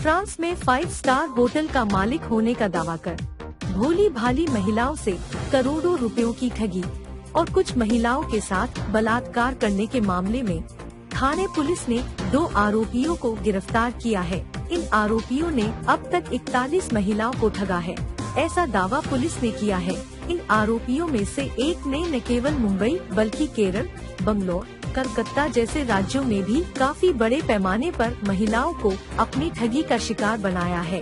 France में 5 star hotel का मालिक होने का दावा कर भोली भाली महिलाओं से करोड़ों रुपयों की ठगी और कुछ महिलाओं के साथ बलात्कार करने के मामले में थाने पुलिस ने 2 आरोपियों को गिरफ्तार किया है। इन आरोपियों ने अब तक 41 महिलाओं को ठगा है, ऐसा दावा पुलिस ने किया है। इन आरोपियों में से एक ने न केवल मुंबई बल्कि केरल, बंगलौर, कलकत्ता जैसे राज्यों में भी काफी बड़े पैमाने पर महिलाओं को अपनी ठगी का शिकार बनाया है।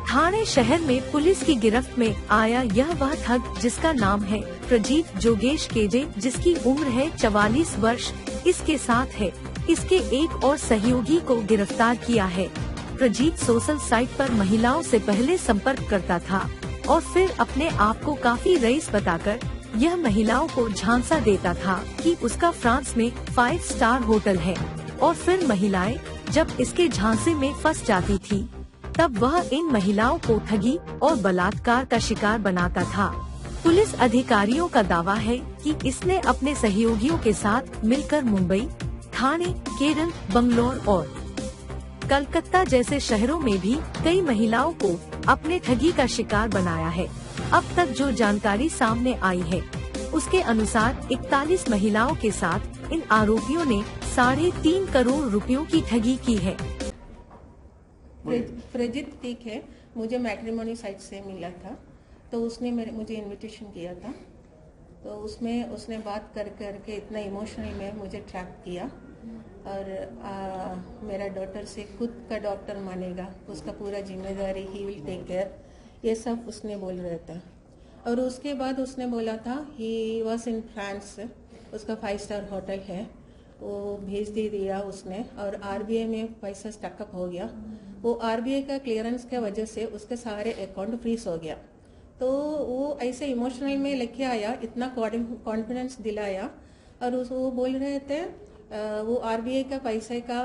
ठाणे शहर में पुलिस की गिरफ्त में आया यह वह ठग जिसका नाम है प्रजीत जोगेश केजे, जिसकी उम्र है 44 वर्ष। इसके साथ है इसके एक और सहयोगी को गिरफ्तार किया है। प्रजीत सोशल साइट पर महिलाओं से पहले संपर्क करता था और फिर अपने आप को काफी रईस बताकर यह महिलाओं को झांसा देता था कि उसका फ्रांस में 5 स्टार होटल है और फिर महिलाएं जब इसके झांसे में फंस जाती थी तब वह इन महिलाओं को ठगी और बलात्कार का शिकार बनाता था। पुलिस अधिकारियों का दावा है कि इसने अपने सहयोगियों के साथ मिलकर मुंबई, ठाणे, केरल, बंगलौर और कलकत्ता जैसे शहरों में भी कई महिलाओं को अपने ठगी का शिकार बनाया है। अब तक जो जानकारी सामने आई है उसके अनुसार 41 महिलाओं के साथ इन आरोपियों ने 3.5 करोड़ रुपयों की ठगी की है। प्रजित ठीक है, मुझे मैट्रिमोनी साइट से मिला था तो उसने मुझे इनविटेशन किया था, तो उसमें उसने बात करके इतना इमोशनल में मुझे ट्रैप किया और मेरा डॉटर से खुद का डॉक्टर मानेगा, उसका पूरा जिम्मेदारी ही विल टेक केयर, ये सब उसने बोल रहा था। और उसके बाद उसने बोला था ही वॉज इन फ्रांस, उसका 5 स्टार होटल है, वो भेज दे दिया उसने और आरबीआई में पैसा स्टकअप हो गया। वो आरबीआई का क्लियरेंस के वजह से उसके सारे अकाउंट फ्रीज हो गया। तो वो ऐसे इमोशनल में लेके आया, इतना कॉन्फिडेंस दिलाया और वो बोल रहे थे वो आरबीआई का पैसे का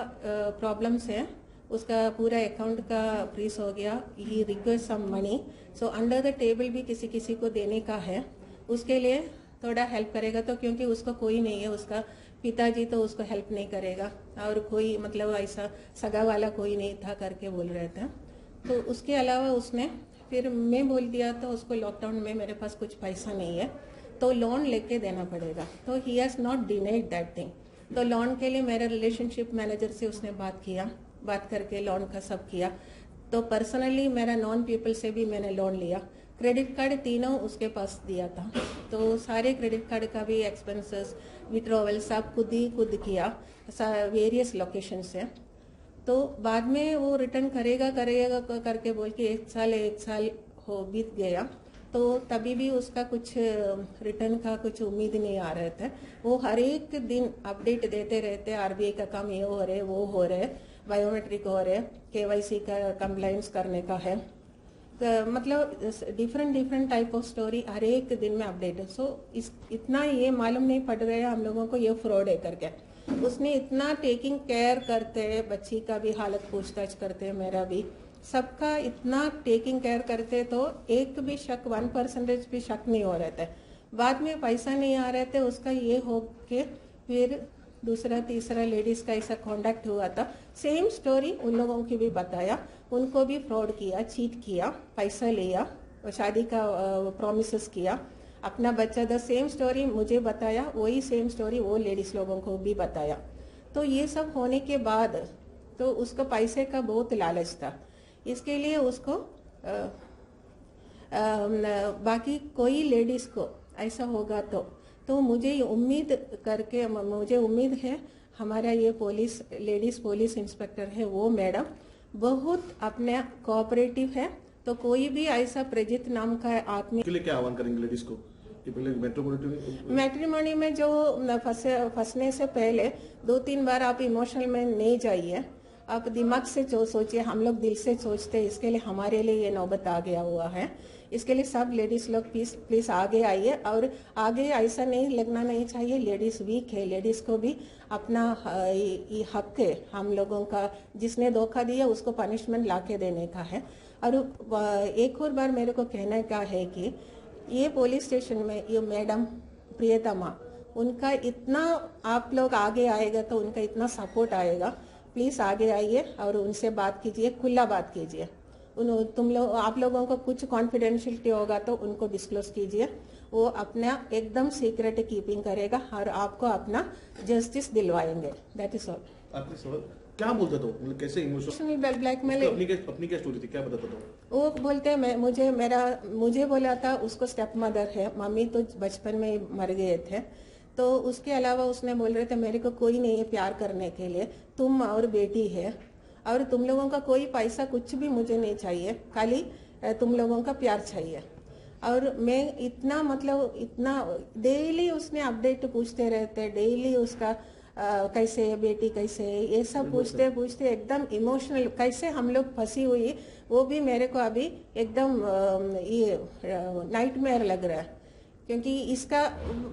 प्रॉब्लम से उसका पूरा अकाउंट का फ्रीज हो गया, he request some money, so under the table भी किसी किसी को देने का है, उसके लिए थोड़ा हेल्प करेगा। तो क्योंकि उसका कोई नहीं है, उसका पिताजी तो उसको हेल्प नहीं करेगा और कोई मतलब ऐसा सगा वाला कोई नहीं था करके बोल रहे थे। तो उसके अलावा उसने फिर मैं बोल दिया तो उसको लॉकडाउन में मेरे पास कुछ पैसा नहीं है तो लोन लेके देना पड़ेगा, तो he has not denied that thing. तो लोन के लिए मेरे रिलेशनशिप मैनेजर से उसने बात करके लोन का सब किया। तो पर्सनली मेरा नॉन पीपल से भी मैंने लोन लिया, क्रेडिट कार्ड तीनों उसके पास दिया था, तो सारे क्रेडिट कार्ड का भी एक्सपेंसेस विड्रॉवल सब खुद किया वेरियस लोकेशन से। तो बाद में वो रिटर्न करेगा करके बोल के एक साल हो बीत गया, तो तभी भी उसका कुछ रिटर्न का कुछ उम्मीद नहीं आ रहे थे। वो हर एक दिन अपडेट देते रहते, आरबीआई का काम ये हो रहे वो हो रहे, बायोमेट्रिक हो रहे, केवाईसी का कंप्लायंस करने का है, तो मतलब डिफरेंट टाइप ऑफ स्टोरी हर एक दिन में अपडेट है। सो इतना ये मालूम नहीं पड़ रहा हम लोगों को ये फ्रॉड है करके। उसने इतना टेकिंग केयर करते, बच्ची का भी हालत पूछताछ करते, मेरा भी सबका इतना टेकिंग केयर करते, तो एक भी शक 1% भी शक नहीं हो रहे थे। बाद में पैसा नहीं आ रहे थे उसका ये हो के फिर दूसरा तीसरा लेडीज का ऐसा कॉन्टैक्ट हुआ था, सेम स्टोरी उन लोगों की भी बताया, उनको भी फ्रॉड किया, चीट किया, पैसा लिया, शादी का प्रॉमिसेस किया, अपना बच्चा द सेम स्टोरी मुझे बताया, वही सेम स्टोरी वो लेडीज लोगों को भी बताया। तो ये सब होने के बाद तो उसको पैसे का बहुत लालच था, इसके लिए उसको बाकी कोई लेडीज को ऐसा होगा तो मुझे उम्मीद है हमारा ये लेडीज पुलिस इंस्पेक्टर है वो मैडम बहुत अपने कोऑपरेटिव है, तो कोई भी ऐसा प्रजित नाम का आदमी के लिए क्या आह्वान करेंगे लेडीज को? मैट्रिमोनी में जो फंसने से पहले 2-3 बार आप इमोशनल में नहीं जाइए, आप दिमाग से जो सोचिए, हम लोग दिल से सोचते हैं, इसके लिए हमारे लिए ये नौबत आ गया हुआ है। इसके लिए सब लेडीज लोग प्लीज आगे आइए, और आगे ऐसा नहीं लगना नहीं चाहिए लेडीज वीक है, लेडीज को भी अपना हक है हम लोगों का, जिसने धोखा दिया उसको पनिशमेंट लाके देने का है। और एक और बार मेरे को कहने का है कि ये पुलिस स्टेशन में ये मैडम प्रियतमा, उनका इतना आप लोग आगे आएगा तो उनका इतना सपोर्ट आएगा, प्लीज़ आगे आइए और उनसे बात कीजिए, खुला बात कीजिए। आप लोगों को कुछ कॉन्फिडेंशियलिटी होगा तो उनको डिस्क्लोज कीजिए। वो अपना एकदम सीक्रेट कीपिंग करेगा और आपको अपना जस्टिस दिलवाएंगे। That is all. आपने सवाल क्या बोलता था, मतलब कैसे इमोशनल ब्लैकमेल? अपनी क्या स्टोरी थी, क्या बताता था? वो बोलते मुझे बोला था उसको स्टेप मदर है, मम्मी तो बचपन में ही मर गए थे, तो उसके अलावा उसने बोल रहे थे मेरे को कोई नहीं है प्यार करने के लिए, तुम और बेटी है, और तुम लोगों का कोई पैसा कुछ भी मुझे नहीं चाहिए, खाली तुम लोगों का प्यार चाहिए। और मैं इतना डेली उसने अपडेट पूछते रहते, डेली उसका कैसे है बेटी, कैसे है, ये सब पूछते पूछते एकदम इमोशनल, कैसे हम लोग फंसी हुई वो भी मेरे को अभी एकदम ये नाइटमेयर लग रहा है। क्योंकि इसका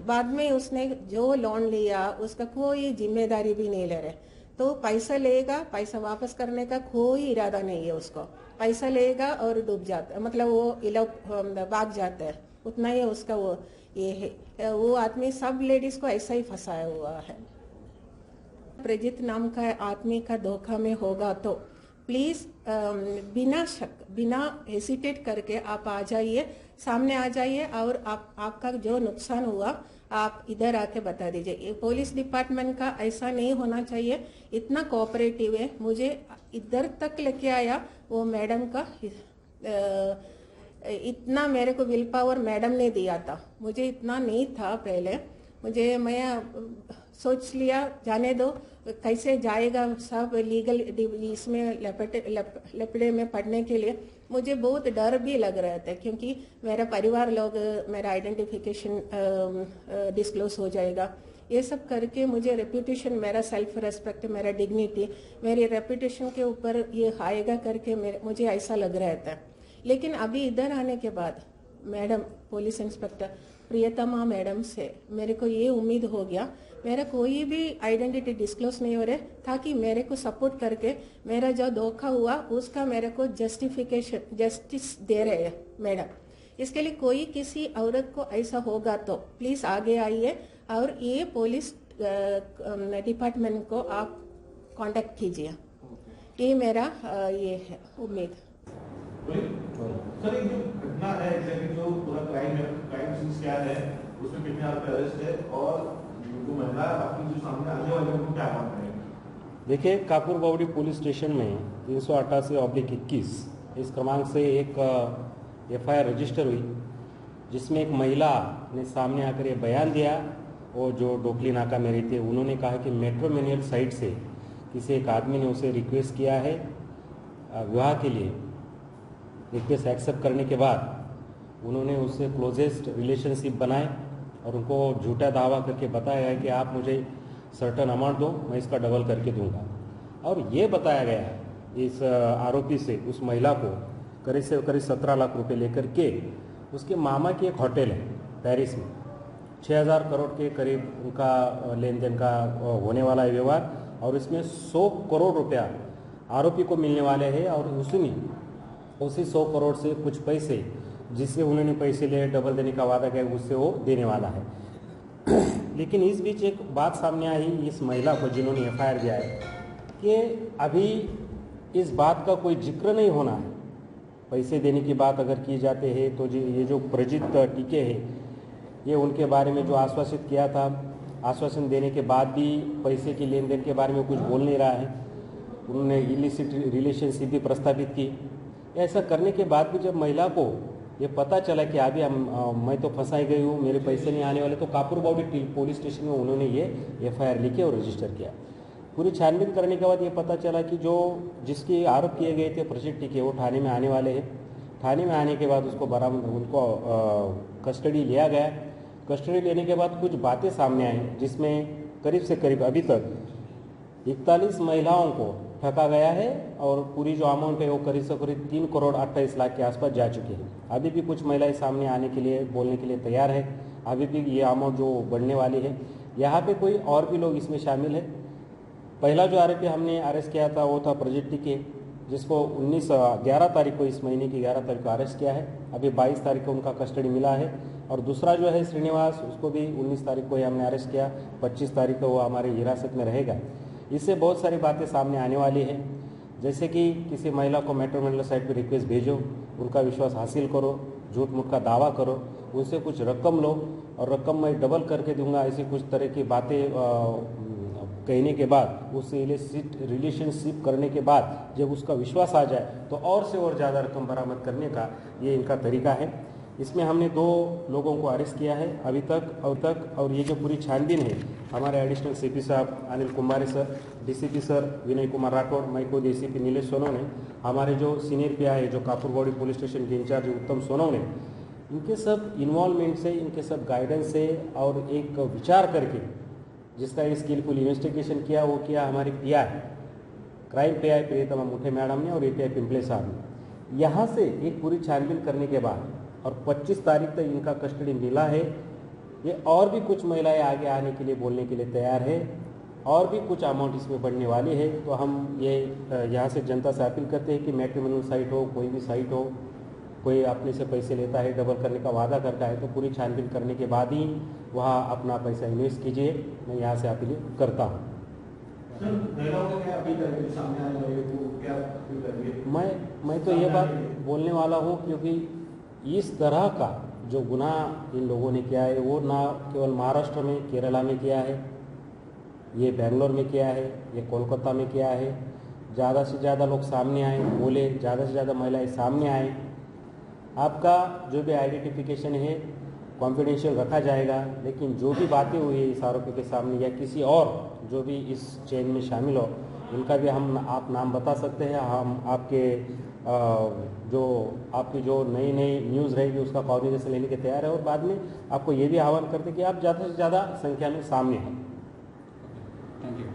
बाद में उसने जो लोन लिया उसका कोई जिम्मेदारी भी नहीं ले रहे, तो पैसा लेगा, पैसा वापस करने का कोई इरादा नहीं है उसको, पैसा लेगा और डूब जाता, मतलब वो भाग जाता है, उतना ही उसका वो ये है। वो आदमी सब लेडीज को ऐसा ही फंसाया हुआ है। प्रजित नाम का आदमी का धोखा में होगा तो प्लीज बिना शक, बिना हेसिटेट करके आप आ जाइए, सामने आ जाइए, और आपका जो नुकसान हुआ आप इधर आके बता दीजिए। पुलिस डिपार्टमेंट का ऐसा नहीं होना चाहिए, इतना कोऑपरेटिव है, मुझे इधर तक लेके आया वो मैडम का इतना मेरे को विल पावर मैडम ने दिया था, मुझे इतना नहीं था पहले। मैं सोच लिया जाने दो, कैसे जाएगा सब लीगल इसमें लपड़े में पड़ने के लिए मुझे बहुत डर भी लग रहा था, क्योंकि मेरा परिवार लोग मेरा आइडेंटिफिकेशन डिस्क्लोज हो जाएगा, ये सब करके मुझे रेपुटेशन, मेरा सेल्फ रेस्पेक्ट, मेरा डिग्निटी, मेरी रेपुटेशन के ऊपर ये आएगा करके मुझे ऐसा लग रहा था। लेकिन अभी इधर आने के बाद मैडम पुलिस इंस्पेक्टर प्रियतमा मैडम से मेरे को ये उम्मीद हो गया, मेरा कोई भी आइडेंटिटी डिस्क्लोज नहीं हो रहे, ताकि मेरे को सपोर्ट करके मेरा जो धोखा हुआ उसका मेरे को जस्टिस दे रहे हैं मैडम। इसके लिए कोई किसी औरत को ऐसा होगा तो प्लीज आगे आइए और ये पुलिस डिपार्टमेंट को आप कांटेक्ट कीजिए, ये मेरा ये है उम्मीद। सर एक जो घटना है, एग्जैक्टली जो पूरा क्राइम सीन क्या है, उसमें कितने आपके अरेस्ट है, और जो महिला आपकी जो सामने आने वाले उनको क्या काम करेंगे? देखिए, कापुर बावड़ी पुलिस स्टेशन में 388/21 इस क्रमांक से एक FIR रजिस्टर हुई, जिसमें एक महिला ने सामने आकर ये बयान दिया, वो जो डोकली नाका में रहती है, उन्होंने कहा कि मेट्रो मैनुअल साइट से किसी एक आदमी ने उसे रिक्वेस्ट किया है विवाह के लिए। रिक्वेस्ट एक्सेप्ट करने के बाद उन्होंने उससे क्लोजेस्ट रिलेशनशिप बनाए और उनको झूठा दावा करके बताया है कि आप मुझे सर्टन अमाउंट दो, मैं इसका डबल करके दूंगा। और ये बताया गया इस आरोपी से उस महिला को करीब से करीब 17 लाख रुपए लेकर के उसके मामा की एक होटल है पेरिस में, 6000 करोड़ के करीब उनका लेन देन का होने वाला है व्यवहार, और इसमें 100 करोड़ रुपया आरोपी को मिलने वाले हैं, और उसी 100 करोड़ से कुछ पैसे जिससे उन्होंने पैसे लिए डबल देने का वादा किया उससे वो देने वाला है। लेकिन इस बीच एक बात सामने आई इस महिला को जिन्होंने FIR दिया है कि अभी इस बात का कोई जिक्र नहीं होना है। पैसे देने की बात अगर की जाते हैं तो ये जो प्रजित टीके है, ये उनके बारे में जो आश्वासित किया था, आश्वासन देने के बाद भी पैसे के लेन देन के बारे में कुछ बोल नहीं रहा है। उन्होंने इलिसिट रिलेशनशिप भी प्रस्तावित की। ऐसा करने के बाद भी जब महिला को ये पता चला कि अभी मैं तो फंसाई गई हूँ, मेरे पैसे नहीं आने वाले, तो कापुर बावड़ी पुलिस स्टेशन में उन्होंने ये FIR लिखे और रजिस्टर किया। पूरी छानबीन करने के बाद ये पता चला कि जो जिसके आरोप किए गए थे प्रजित टीके, वो थाने में आने वाले हैं। थाने में आने के बाद उनको कस्टडी लिया गया। कस्टडी लेने के बाद कुछ बातें सामने आई, जिसमें करीब से करीब अभी तक 41 महिलाओं को ठगा गया है, और पूरी जो अमाउंट है वो करीब से करीब 3 करोड़ 28 लाख के आसपास जा चुकी है। अभी भी कुछ महिलाएं सामने आने के लिए, बोलने के लिए तैयार है। अभी भी ये अमाउंट जो बढ़ने वाली है, यहाँ पे कोई और भी लोग इसमें शामिल है। पहला जो आरोपी हमने अरेस्ट किया था वो था प्रजित टीके, जिसको 11 तारीख को, इस महीने की 11 तारीख को अरेस्ट किया है। अभी 22 तारीख को उनका कस्टडी मिला है। और दूसरा जो है श्रीनिवास, उसको भी 19 तारीख को ही हमने अरेस्ट किया, 25 तारीख को वो हमारी हिरासत में रहेगा। इससे बहुत सारी बातें सामने आने वाली है, जैसे कि किसी महिला को मैट्रिमोनियल साइट पर रिक्वेस्ट भेजो, उनका विश्वास हासिल करो, झूठ मूठ का दावा करो, उनसे कुछ रकम लो और रकम मैं डबल करके दूंगा, ऐसी कुछ तरह की बातें कहने के बाद उससे रिलेशनशिप करने के बाद जब उसका विश्वास आ जाए तो और से और ज़्यादा रकम बरामद करने का ये इनका तरीका है। इसमें हमने 2 लोगों को अरेस्ट किया है अभी तक और ये जो पूरी छानबीन है, हमारे एडिशनल सीपी साहब अनिल कुमारी sir, DCP sir Vinay Kumar Rathore, मैं खुद एसीपी नीलेश सोनवणे, हमारे जो सीनियर पीआई है जो कापुरबाड़ी पुलिस स्टेशन के इंचार्ज उत्तम सोनवणे, इनके सब इन्वॉल्वमेंट से, इनके सब गाइडेंस से और एक विचार करके जिसका ये स्किलफुल इन्वेस्टिगेशन किया वो किया हमारी पीआई क्राइम पीआई प्रियतमा मुठे मैडम ने और एपीआई पिंपले साहब ने। यहाँ से एक पूरी छानबीन करने के बाद और 25 तारीख तक इनका कस्टडी मिला है। ये और भी कुछ महिलाएं आगे आने के लिए बोलने के लिए तैयार है और भी कुछ अमाउंट इसमें बढ़ने वाली है। तो हम ये यहाँ से जनता से अपील करते हैं कि मैट्रिमोनियल साइट हो, कोई भी साइट हो, कोई अपने से पैसे लेता है, डबल करने का वादा करता है, तो पूरी छानबीन करने के बाद ही वहाँ अपना पैसा इन्वेस्ट कीजिए। मैं यहाँ से अपील करता हूँ। मैं तो ये बात बोलने वाला हूँ क्योंकि इस तरह का जो गुनाह इन लोगों ने किया है वो ना केवल महाराष्ट्र में, केरला में किया है, ये बेंगलोर में किया है, ये कोलकाता में किया है। ज़्यादा से ज़्यादा लोग सामने आए, बोले, ज़्यादा से ज़्यादा महिलाएं सामने आए। आपका जो भी आइडेंटिफिकेशन है कॉन्फिडेंशियल रखा जाएगा, लेकिन जो भी बातें हुई है इस आरोपी के सामने या किसी और जो भी इस चेन में शामिल हो, उनका भी आप नाम बता सकते हैं। हम आपकी जो नई न्यूज़ रहेगी उसका कॉग्निजेंस लेने के तैयार है और बाद में आपको ये भी आह्वान करते हैं कि आप ज़्यादा से ज़्यादा संख्या में सामने आए। Thank you.